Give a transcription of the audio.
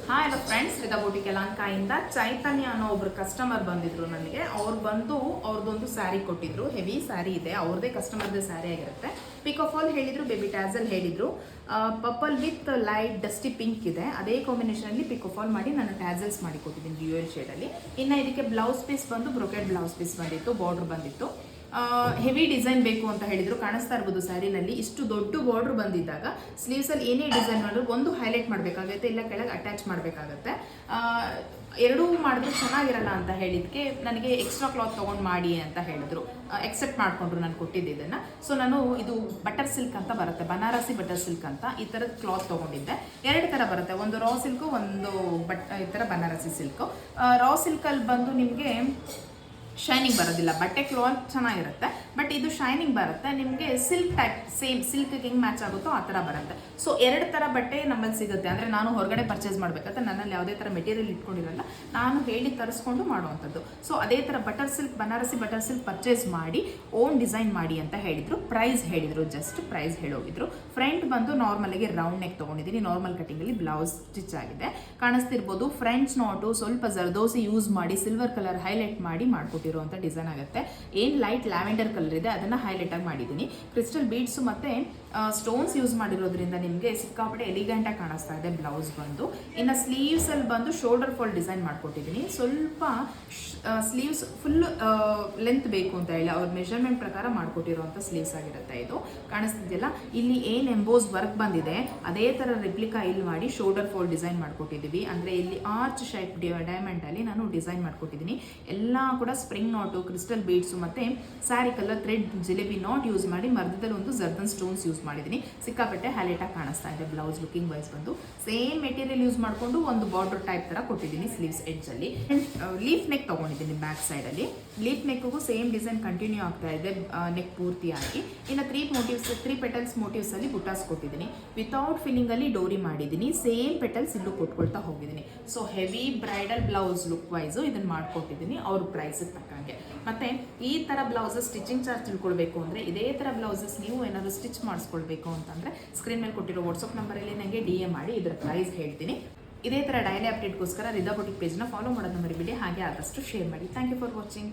Hi hello friends, ರಿದಾ boutique ಯಲಹಂಕದಿಂದ ಚೈತನ್ಯ ಅನ್ನೋ ಒಬ್ರು customer ಬಂದಿದ್ರು ನನಗೆ. ಅವ್ರು ಬಂದು ಅವ್ರದ್ದೊಂದು ಸ್ಯಾರಿ ಕೊಟ್ಟಿದ್ರು. ಹೆವಿ ಸ್ಯಾರಿ ಇದೆ, ಅವ್ರದೇ ಕಸ್ಟಮರ್ದೇ ಸ್ಯಾರಿ ಆಗಿರುತ್ತೆ. ಪಿಕ್ ಆಫ್ ಆಲ್ ಹೇಳಿದ್ರು, ಬೇಬಿ ಟ್ಯಾಸಲ್ ಹೇಳಿದ್ರು. Purple with light dusty pink ಇದೆ, ಅದೇ ಕಾಂಬಿನೇಷನಲ್ಲಿ ಪಿಕ್ ಆಫ್ ಆಲ್ ಮಾಡಿ ನಾನು ಟ್ಯಾಸಲ್ಸ್ ಮಾಡಿ ಕೊಟ್ಟಿದ್ದೀನಿ ಡ್ಯೂಯಲ್ ಶೇಡಲ್ಲಿ. ಇನ್ನು ಇದಕ್ಕೆ ಬ್ಲೌಸ್ ಪೀಸ್ ಬಂದು ಬ್ರೊಕೆಟ್ ಬ್ಲೌಸ್ ಪೀಸ್ ಬಂದಿತ್ತು, ಬಾರ್ಡರ್ ಬಂದಿತ್ತು. ಹೆವಿ ಡಿಸೈನ್ ಬೇಕು ಅಂತ ಹೇಳಿದ್ರು. ಕಾಣಿಸ್ತಾ ಇರ್ಬೋದು ಸ್ಯಾರಿನಲ್ಲಿ ಇಷ್ಟು ದೊಡ್ಡ ಬಾರ್ಡರ್ ಬಂದಿದ್ದಾಗ ಸ್ಲೀವ್ಸಲ್ಲಿ ಏನೇ ಡಿಸೈನ್ ಮಾಡಿದ್ರು ಒಂದು ಹೈಲೈಟ್ ಮಾಡಬೇಕಾಗುತ್ತೆ, ಇಲ್ಲ ಕೆಳಗೆ ಅಟ್ಯಾಚ್ ಮಾಡಬೇಕಾಗತ್ತೆ. ಎರಡೂ ಮಾಡಿದ್ರೆ ಚೆನ್ನಾಗಿರಲ್ಲ ಅಂತ ಹೇಳಿದ್ಕೆ ನನಗೆ ಎಕ್ಸ್ಟ್ರಾ ಕ್ಲಾತ್ ತೊಗೊಂಡು ಮಾಡಿ ಅಂತ ಹೇಳಿದ್ರು. ಎಕ್ಸೆಪ್ಟ್ ಮಾಡಿಕೊಂಡ್ರು ನಾನು ಕೊಟ್ಟಿದ್ದನ್ನು. ಸೊ ನಾನು ಇದು ಬಟರ್ ಸಿಲ್ಕ್ ಅಂತ ಬರುತ್ತೆ, ಬನಾರಸಿ ಬಟರ್ ಸಿಲ್ಕ್ ಅಂತ, ಈ ಥರದ ಕ್ಲಾತ್ ತೊಗೊಂಡಿದ್ದೆ. ಎರಡು ಥರ ಬರುತ್ತೆ, ಒಂದು ರಾ ಸಿಲ್ಕು, ಒಂದು ಈ ಥರ ಬನಾರಸಿ ಸಿಲ್ಕು. ರಾ ಸಿಲ್ಕಲ್ಲಿ ಬಂದು ನಿಮಗೆ ಶೈನಿಂಗ್ ಬರೋದಿಲ್ಲ, ಬಟ್ಟೆ ಕ್ಲಾತ್ ಚೆನ್ನಾಗಿರುತ್ತೆ, ಬಟ್ ಇದು ಶೈನಿಂಗ್ ಬರುತ್ತೆ ನಿಮಗೆ. ಸಿಲ್ಕ್ ಟೈಪ್ ಸೇಮ್ ಸಿಲ್ಕ್ಗೆ ಹೆಂಗೆ ಮ್ಯಾಚ್ ಆಗುತ್ತೋ ಆ ಥರ ಬರುತ್ತೆ. ಸೊ ಎರಡು ಥರ ಬಟ್ಟೆ ನಮ್ಮಲ್ಲಿ ಸಿಗುತ್ತೆ. ಅಂದರೆ ನಾನು ಹೊರಗಡೆ ಪರ್ಚೇಸ್ ಮಾಡಬೇಕಾದ್ರೆ ನನ್ನಲ್ಲಿ ಯಾವುದೇ ಥರ ಮೆಟೀರಿಯಲ್ ಇಟ್ಕೊಂಡಿರಲ್ಲ, ನಾನು ಹೇಳಿ ತರಿಸ್ಕೊಂಡು ಮಾಡುವಂಥದ್ದು. ಸೊ ಅದೇ ಥರ butter silk, Banarasi butter silk purchase ಮಾಡಿ ಓನ್ ಡಿಸೈನ್ ಮಾಡಿ ಅಂತ ಹೇಳಿದರು. ಪ್ರೈಸ್ ಹೇಳಿದರು, ಜಸ್ಟ್ ಪ್ರೈಸ್ ಹೇಳೋಗಿದ್ರು. ಫ್ರಂಟ್ ಬಂದು ನಾರ್ಮಲಿಗೆ ರೌಂಡ್ ನೆಕ್ ತೊಗೊಂಡಿದ್ದೀನಿ, ನಾರ್ಮಲ್ ಕಟಿಂಗಲ್ಲಿ ಬ್ಲೌಸ್ ಸ್ಟಿಚ್ ಆಗಿದೆ. ಕಾಣಿಸ್ತಿರ್ಬೋದು ಫ್ರೆಂಚ್ ನೋಟು ಸ್ವಲ್ಪ ಜರ್ದೋಸಿ ಯೂಸ್ ಮಾಡಿ ಸಿಲ್ವರ್ ಕಲರ್ ಹೈಲೈಟ್ ಮಾಡಿ ಮಾಡಿಕೊಟ್ಟಿರುವಂಥ ಡಿಸೈನ್ ಆಗುತ್ತೆ. ಏನು ಲೈಟ್ ಲ್ಯಾವೆಂಡರ್ ಕಲರ್ ಇದೆ ಅದನ್ನು ಹೈಲೈಟ್ ಆಗಿ ಮಾಡಿದ್ದೀನಿ. ಕ್ರಿಸ್ಟಲ್ ಬೀಡ್ಸು ಮತ್ತು ಸ್ಟೋನ್ಸ್ ಯೂಸ್ ಮಾಡಿರೋದ್ರಿಂದ ನಿಮಗೆ ಸಿಕ್ಕಾಪಟ್ಟೆ ಎಲಿಗೆಂಟಾಗಿ ಕಾಣಿಸ್ತಾ ಇದೆ ಬ್ಲೌಸ್ ಬಂದು. ಇನ್ನು ಸ್ಲೀವ್ಸಲ್ಲಿ ಬಂದು ಶೋಲ್ಡರ್ ಫಾಲ್ ಡಿಸೈನ್ ಮಾಡ್ಕೊಟ್ಟಿದ್ದೀನಿ. ಸ್ವಲ್ಪ ಸ್ಲೀವ್ಸ್ ಫುಲ್ ಲೆಂತ್ ಬೇಕು ಅಂತ ಹೇಳಿ ಅವ್ರ ಮೆಷರ್ಮೆಂಟ್ ಪ್ರಕಾರ ಮಾಡಿಕೊಟ್ಟಿರುವಂಥ ಸ್ಲೀವ್ಸ್ ಆಗಿರುತ್ತೆ. ಇದು ಕಾಣಿಸ್ತಿದೆಯಲ್ಲ, ಇಲ್ಲಿ ಏನು ಎಂಬೋಸ್ ವರ್ಕ್ ಬಂದಿದೆ ಅದೇ ಥರ ರೆಪ್ಲಿಕಾ ಇಲ್ಲಿ ಮಾಡಿ ಶೋಲ್ಡರ್ ಫಾಲ್ ಡಿಸೈನ್ ಮಾಡ್ಕೊಟ್ಟಿದ್ದೀವಿ. ಅಂದರೆ ಇಲ್ಲಿ ಆರ್ಚ್ ಶೇಪ್ ಡೈಮಂಡಲ್ಲಿ ನಾನು ಡಿಸೈನ್ ಮಾಡ್ಕೊಟ್ಟಿದ್ದೀನಿ. ಎಲ್ಲ ಕೂಡ ಸ್ಪ್ರಿಂಗ್ ನಾಟು, ಕ್ರಿಸ್ಟಲ್ ಬೀಡ್ಸು ಮತ್ತು sari colour thread jalebi not use ಮಾಡಿ ಮಧ್ಯದಲ್ಲಿ ಒಂದು ಜರ್ದನ್ ಸ್ಟೋನ್ಸ್ ಯೂಸ್ ಮಾಡಿದ್ದೀನಿ. ಸಿಕ್ಕಾಪಟ್ಟೆ ಹೈಲೈಟಾಗಿ ಕಾಣಿಸ್ತಾ ಇದೆ ಬ್ಲೌಸ್ ಲುಕಿಂಗ್ ವೈಸ್ ಬಂದು. ಸೇಮ್ ಮೆಟೀರಿಯಲ್ ಯೂಸ್ ಮಾಡಿಕೊಂಡು ಒಂದು ಬಾರ್ಡರ್ ಟೈಪ್ ಥರ ಕೊಟ್ಟಿದ್ದೀನಿ ಸ್ಲೀವ್ಸ್ ಎಡ್ಜಲ್ಲಿ. ಲೀಫ್ ನೆಕ್ ತೊಗೊಂಡಿದ್ದೀನಿ ಬ್ಯಾಕ್ ಸೈಡಲ್ಲಿ. ಲೀಫ್ ನೆಕ್ಗೂ ಸೇಮ್ ಡಿಸೈನ್ ಕಂಟಿನ್ಯೂ ಆಗ್ತಾ ಇದೆ ನೆಕ್ ಪೂರ್ತಿಯಾಗಿ. ಇನ್ನು ತ್ರೀ ಪೆಟಲ್ಸ್ ಮೋಟಿವ್ಸಲ್ಲಿ ಬುಟಾಸ್ ಕೊಟ್ಟಿದ್ದೀನಿ. ವಿತೌಟ್ ಫಿಲ್ಲಿಂಗಲ್ಲಿ ಡೋರಿ ಮಾಡಿದ್ದೀನಿ. ಸೇಮ್ ಪೆಟಲ್ಸ್ ಇಲ್ಲೂ ಕೊಟ್ಕೊಳ್ತಾ ಹೋಗಿದ್ದೀನಿ. So heavy bridal blouse look wise ಇದನ್ನು ಮಾಡಿಕೊಟ್ಟಿದ್ದೀನಿ ಅವ್ರ ಪ್ರೈಸಿಗೆ ತಕ್ಕಂಗೆ. ಮತ್ತು ಈ ಥರ ಬ್ಲೌಸಸ್ ಸ್ಟಿಚಿಂಗ್ ಚಾರ್ಜ್ ತಿಳ್ಕೊಳ್ಬೇಕು ಅಂದರೆ, ಇದೇ ಥರ ಬ್ಲೌಸಸ್ ನೀವು ಏನಾದರೂ ಸ್ಟಿಚ್ ಮಾಡಿಸ್ಕೊಳ್ಬೇಕು ಅಂತಂದರೆ ಸ್ಕ್ರೀನ್ ಮೇಲೆ ಕೊಟ್ಟಿರೋ ವಾಟ್ಸಪ್ ನಂಬರಲ್ಲಿ ನನಗೆ DM ಮಾಡಿ ಇದರ ಪ್ರೈಸ್ ಹೇಳ್ತೀನಿ. ಇದೇ ಥರ ಡೈಲಿ ಅಪ್ಡೇಟ್ಗೋಸ್ಕರ ರಿದಾ ಬೂಟಿಕ್ ಪೇಜ್ನ ಫಾಲೋ ಮಾಡೋದನ್ನ ಮರಿಬೇಡಿ, ಹಾಗೆ ಆದಷ್ಟು ಶೇರ್ ಮಾಡಿ. Thank you for watching.